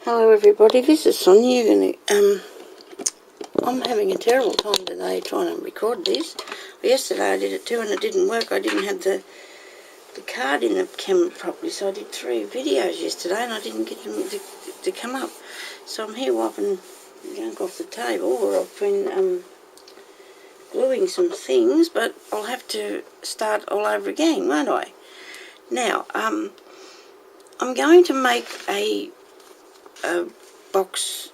Hello everybody, this is Sonia. I'm having a terrible time today trying to record this. Yesterday I did it too and it didn't work. I didn't have the card in the camera properly, so I did 3 videos yesterday and I didn't get them to come up. So I'm here wiping junk off the table where I've been gluing some things, but I'll have to start all over again, won't I? Now, I'm going to make a box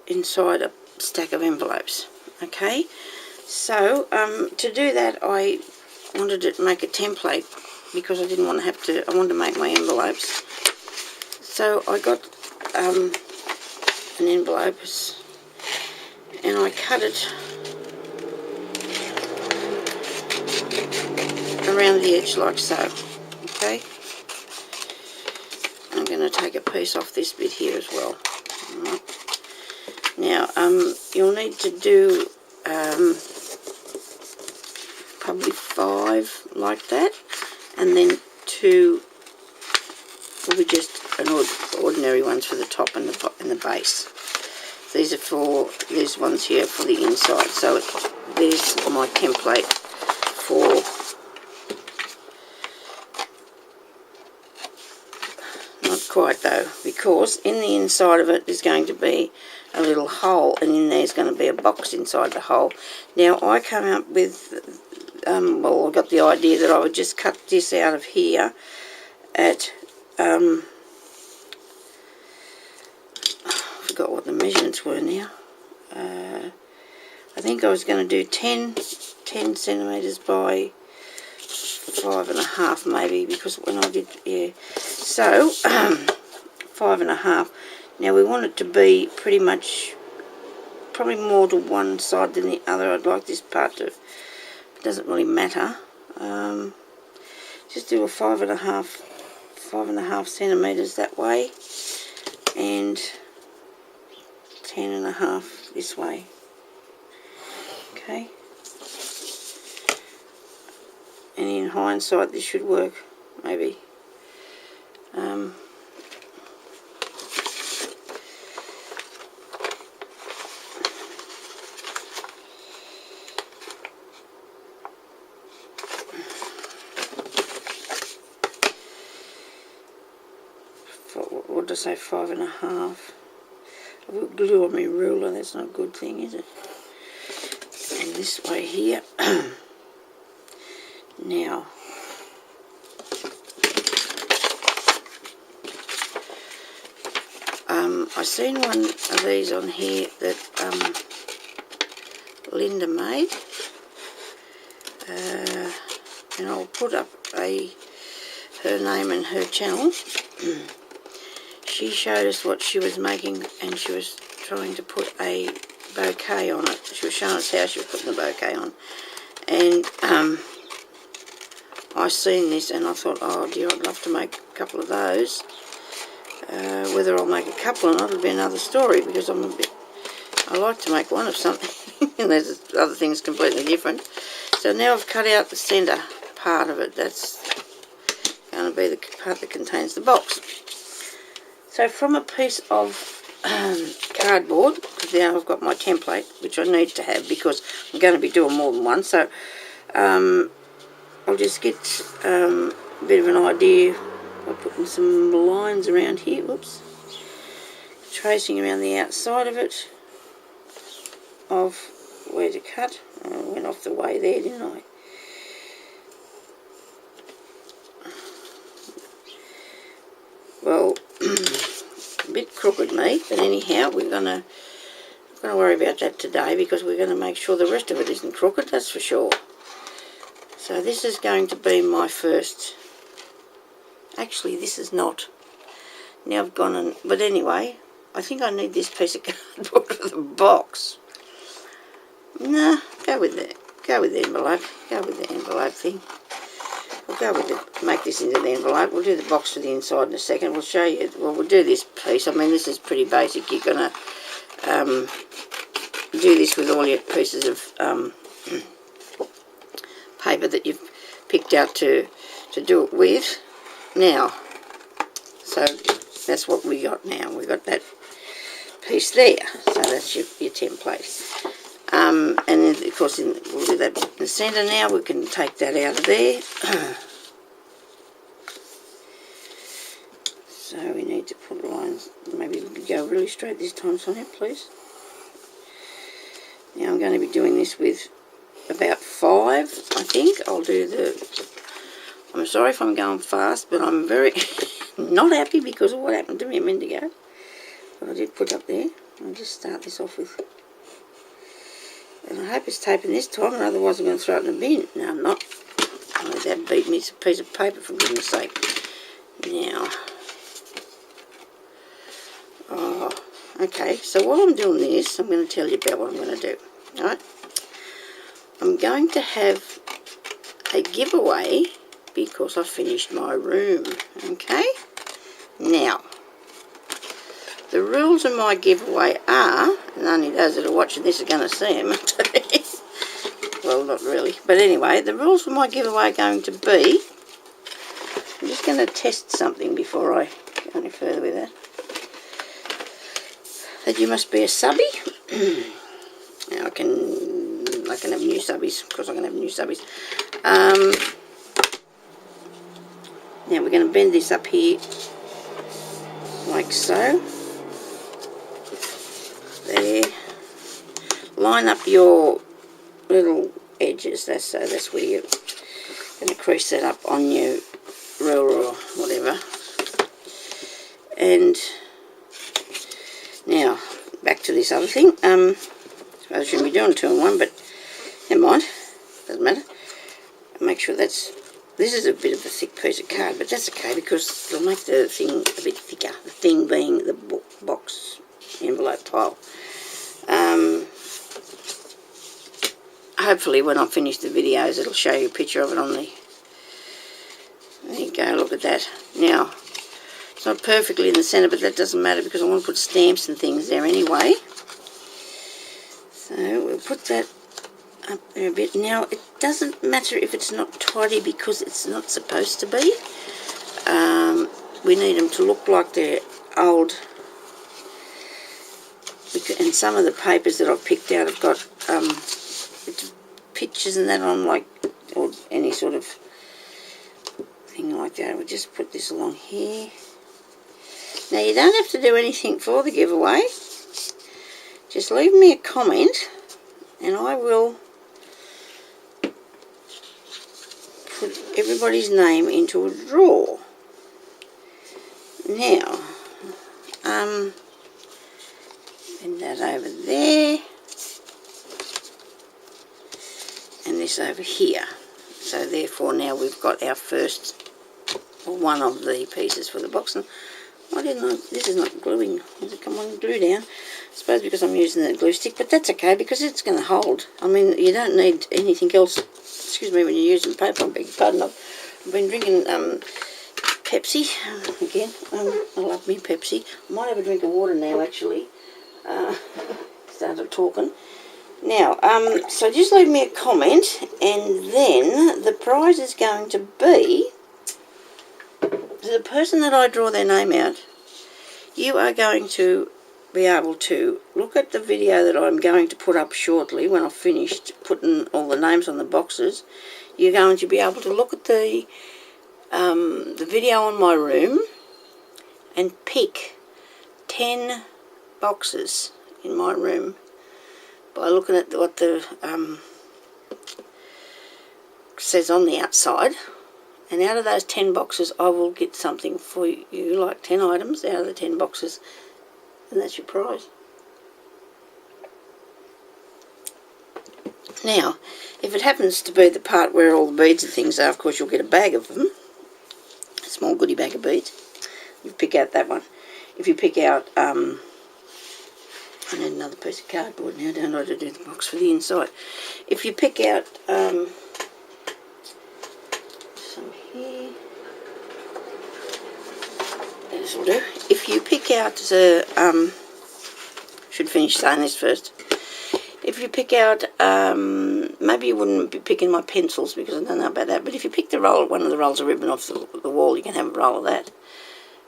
inside a stack of envelopes. Okay, so to do that I wanted to make a template because I didn't want to have to, I wanted to make my envelopes. So I got an envelope and I cut it around the edge like so. Okay, I'm going to take a piece off this bit here as well. Right. Now, you'll need to do probably 5 like that, and then 2 will be just an ordinary ones for the top and the base. These are for, these ones here for the inside. So there's my template for quite though, because in the inside of it is going to be a little hole, and in there's going to be a box inside the hole. Now I come up with, well, I got the idea that I would just cut this out of here at, I forgot what the measurements were now. I think I was going to do 10 centimetres by 5.5 maybe, because when I did, yeah, so 5.5. Now we want it to be pretty much, probably more to one side than the other. I'd like this part to, it doesn't really matter, just do a 5.5 centimetres that way and 10.5 this way. Okay. And in hindsight, this should work, maybe. What did I say, 5.5? I put glue on my ruler, that's not a good thing, is it? And this way here. Now, I seen one of these on here that Lynda made, and I'll put up her name and her channel. She showed us what she was making, and she was trying to put a bouquet on it. She was showing us how she was putting the bouquet on, and I seen this and I thought, oh dear, I'd love to make a couple of those. Whether I'll make a couple or not will be another story, because I like to make one of something and there's other things completely different. So now I've cut out the centre part of it. That's going to be the part that contains the box. So from a piece of cardboard, because now I've got my template, which I need to have because I'm going to be doing more than one, so I'll just get a bit of an idea by putting some lines around here, whoops, tracing around the outside of it, of where to cut. I went off the way there, didn't I? Well, a bit crooked me, but anyhow, we're not going to worry about that today, because we're going to make sure the rest of it isn't crooked, that's for sure. So this is going to be my first, actually this is not, now I've gone and, but anyway, I think I need this piece of cardboard for the box. Nah, go with the envelope, go with the envelope thing. We'll go with it, make this into the envelope. We'll do the box for the inside in a second. We'll show you, well, we'll do this piece. I mean, this is pretty basic. You're going to do this with all your pieces of paper that you've picked out to do it with. Now, so that's what we got now. We got that piece there, so that's your template. And then, of course, we'll do that in the centre now. We can take that out of there. So we need to put lines. Maybe we could go really straight this time, Sonia, please. Now I'm going to be doing this with about 5, I think. I'll do the... I'm sorry if I'm going fast, but I'm very not happy because of what happened to me a minute ago. But I did put up there. I'll just start this off with... And I hope it's taping this time, and otherwise I'm going to throw it in the bin. No, I'm not. I'll let that beat me. It's a piece of paper, for goodness sake. Now... Oh, okay, so while I'm doing this, I'm going to tell you about what I'm going to do. Alright? I'm going to have a giveaway because I finished my room. Okay? Now, the rules of my giveaway are, and only those that are watching this are going to see them. Well, not really. But anyway, the rules for my giveaway are going to be, I'm just going to test something before I go any further with that. That you must be a subby. Now I can have new subbies, because I can have new subbies. Now we're going to bend this up here, like so. There. Line up your little edges. That's where you're going to crease that up on your ruler or whatever. And now, back to this other thing. I suppose I shouldn't be doing 2 in 1, but never mind. Doesn't matter. Make sure that's... This is a bit of a thick piece of card, but that's okay because it'll make the thing a bit thicker. The thing being the box envelope tile. Hopefully when I finish the videos it'll show you a picture of it on the... There you go, look at that. Now... It's not perfectly in the centre, but that doesn't matter because I want to put stamps and things there anyway. So we'll put that up there a bit. Now, it doesn't matter if it's not tidy because it's not supposed to be. We need them to look like they're old. And some of the papers that I've picked out have got pictures and that on, like, or any sort of thing like that. We'll just put this along here. Now, you don't have to do anything for the giveaway. Just leave me a comment and I will put everybody's name into a drawer. Now, bend that over there and this over here. So therefore now we've got our first, or one of the pieces for the box. And why didn't I, this is not gluing, does it come on, glue down? I suppose because I'm using the glue stick, but that's okay because it's going to hold. I mean, you don't need anything else, excuse me, when you're using paper. I beg your pardon, I've been drinking Pepsi, again, I love me Pepsi. I might have a drink of water now actually, started talking. Now, so just leave me a comment and then the prize is going to be, the person that I draw their name out, you are going to be able to look at the video that I'm going to put up shortly when I've finished putting all the names on the boxes. You're going to be able to look at the video on my room and pick 10 boxes in my room by looking at what the says on the outside. And out of those 10 boxes, I will get something for you, like 10 items out of the 10 boxes. And that's your prize. Now, if it happens to be the part where all the beads and things are, of course you'll get a bag of them. A small goodie bag of beads. You pick out that one. If you pick out, I need another piece of cardboard now, don't I, to do the box for the inside. If you pick out, here. This will do. If you pick out the, should finish saying this first. If you pick out, maybe you wouldn't be picking my pencils because I don't know about that, but if you pick the roll, one of the rolls of ribbon off the wall, you can have a roll of that.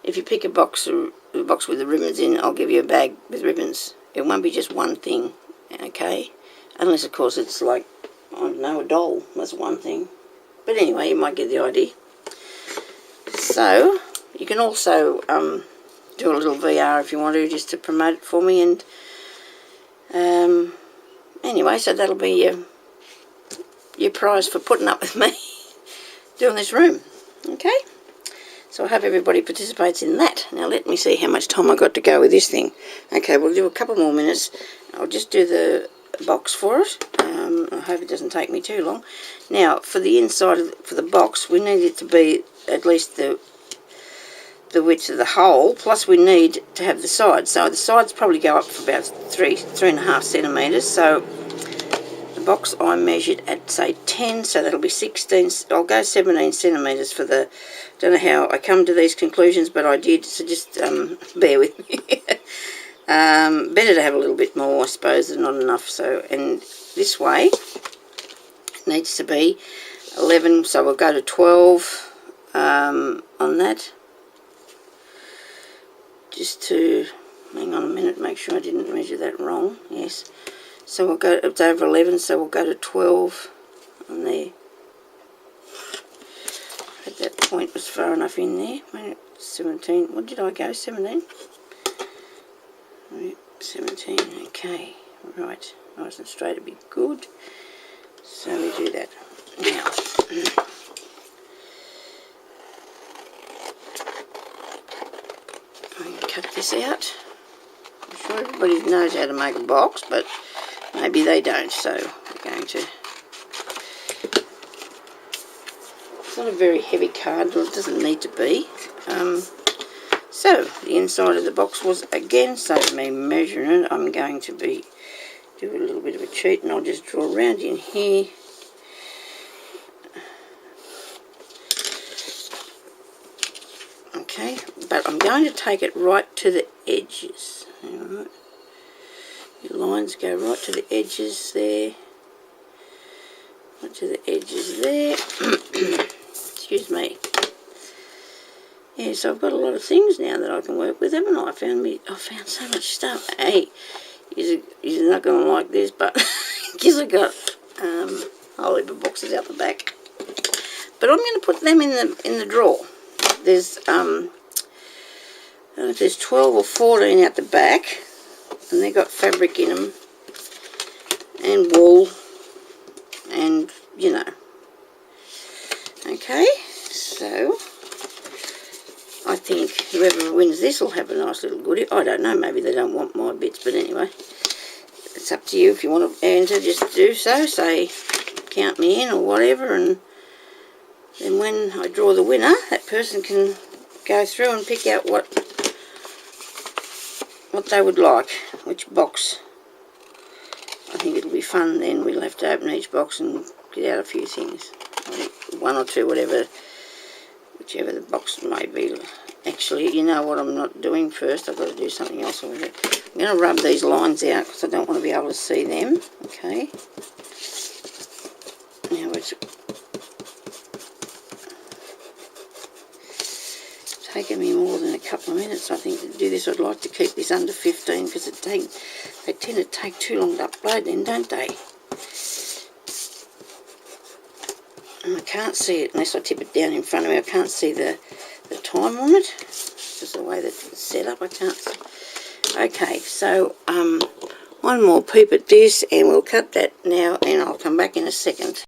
if you pick a box with the ribbons in, I'll give you a bag with ribbons. It won't be just one thing, okay? Unless, of course, it's like, I don't know, a doll. That's one thing. But anyway, you might get the idea. So, you can also do a little VR if you want to, just to promote it for me. And anyway, so that'll be your prize for putting up with me doing this room. Okay? So I hope everybody participates in that. Now let me see how much time I got to go with this thing. Okay, we'll do a couple more minutes. I'll just do the box for it. I hope it doesn't take me too long. Now, for the inside, for the box, we need it to be at least the width of the hole, plus we need to have the sides. So the sides probably go up for about 3.5 centimetres. So the box I measured at, say, 10, so that'll be 16. I'll go 17 centimetres for the... Don't know how I come to these conclusions, but I did, so just bear with me. Better to have a little bit more, I suppose, than not enough. So, and this way it needs to be 11, so we'll go to 12 on that. Just to, hang on a minute, make sure I didn't measure that wrong. Yes. So we'll go, it's over 11, so we'll go to 12 on there. At that point was far enough in there. 17, what did I go, 17? 17, okay. Right, nice and straight would be good. So we do that. Now, I'm going to cut this out. I'm sure everybody knows how to make a box, but maybe they don't, so we're going to... It's not a very heavy card, but it doesn't need to be. So, the inside of the box was, again, so me measuring it, I'm going to do a little bit of a cheat, and I'll just draw around in here. Okay, but I'm going to take it right to the edges. Alright. Your lines go right to the edges there. Right to the edges there. Excuse me. Yeah, so I've got a lot of things now that I can work with, haven't I? I found so much stuff. Hey, you're not going to like this, but because I got a whole heap of boxes out the back. But I'm going to put them in the drawer. There's I don't know if there's 12 or 14 out the back, and they've got fabric in them, and wool, and you know. Okay, so I think whoever wins this will have a nice little goodie. I don't know, maybe they don't want my bits, but anyway, it's up to you. If you want to enter, just do so. Say, count me in or whatever, and then when I draw the winner, that person can go through and pick out what they would like, which box. I think it'll be fun then. We'll have to open each box and get out a few things. One or two, whichever the box may be. Actually, you know what I'm not doing first. I've got to do something else with it. I'm going to rub these lines out because I don't want to be able to see them. Okay. Now it's taken me more than a couple of minutes, I think, to do this. I'd like to keep this under 15 because they tend to take too long to upload then, don't they? And I can't see it unless I tip it down in front of me. I can't see the time on it. Just the way that it's set up, I can't see. Okay, so one more peep at this, and we'll cut that now, and I'll come back in a second.